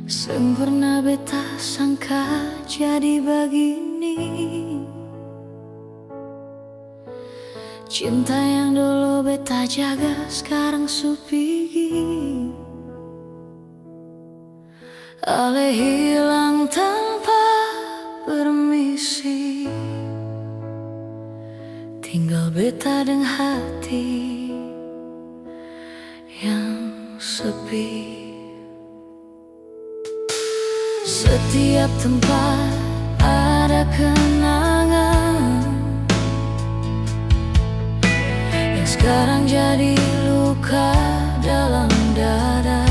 Sempurna beta sangka jadi begini. Cinta yang dulu beta jaga sekarang supigi. Ale hilang tanpa permisi, tinggal beta dengan hati yang sepi. Setiap tempat ada kenangan yang sekarang jadi luka dalam dada.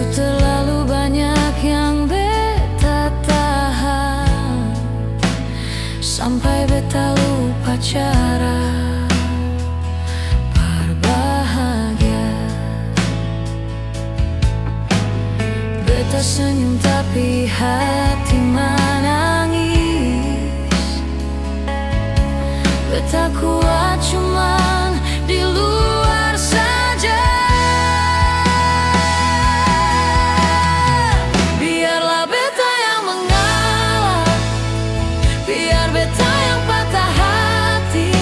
Terlalu banyak yang beta tahan, sampai beta lupa cara berbahagia. Beta senyum tapi hati menangis. Beta kuat cuman di luar saja. Biarlah beta yang mengalah, biar beta yang patah hati.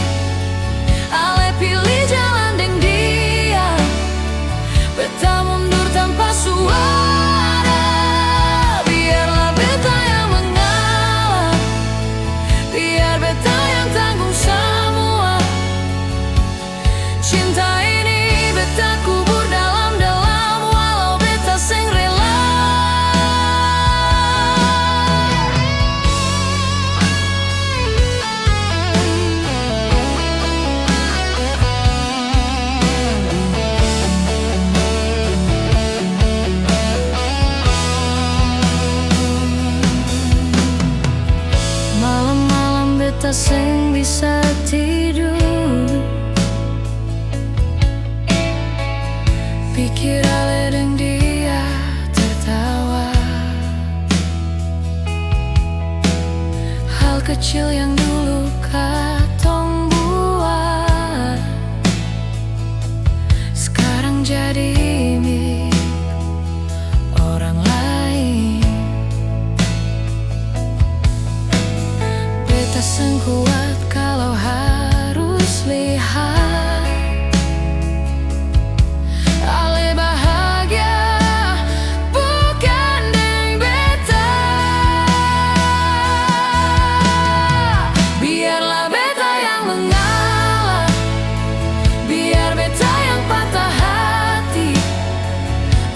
Ale pilih jalan deng dia, beta mundur tanpa suara. Biarlah beta yang mengalah, biar beta yang tanggung semua. Cinta ini beta kubur dalam-dalam, walau beta seng rela. Malam-malam beta seng bisa tidur, pikir ale deng dia tertawa. Hal kecil yang dulu katong buat sekarang jadi milik orang lain. Beta seng kuat kalau harus lihat ale bahagia bukan deng beta. Biarlah beta yang mengalah, biar beta yang patah hati.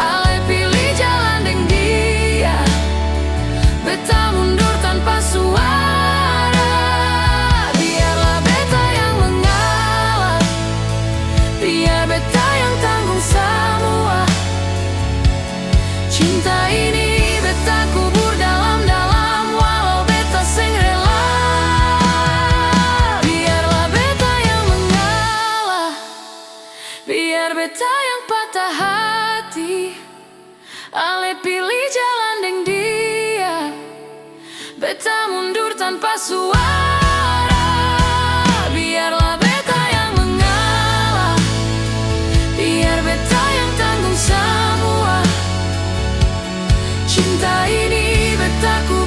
Ale pilih jalan deng dia, beta mundur tanpa suara. Biarlah beta yang mengalah, biar beta yang tanggung semua. Cinta ini beta kubur dalam-dalam, walau beta seng rela. Biarlah beta yang mengalah, biar beta yang patah hati. Ale pilih jalan deng dia, beta mundur tanpa suara. Biarlah beta yang mengalah, biar beta yang tanggung semua. Cinta ini beta ku